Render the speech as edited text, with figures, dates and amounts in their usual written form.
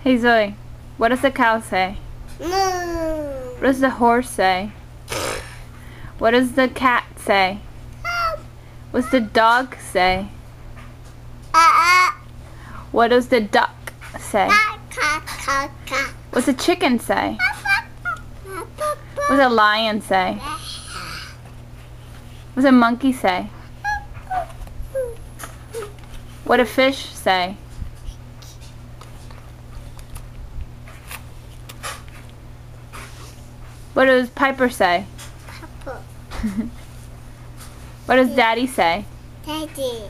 Hey Zoe, what does the cow say? Moo. What does the horse say? What does the cat say? What's the dog say? What does the duck say? What's the chicken say? What's a lion say? What's a monkey say? What a fish say? What does Piper say? Papa. What does Daddy say? Daddy.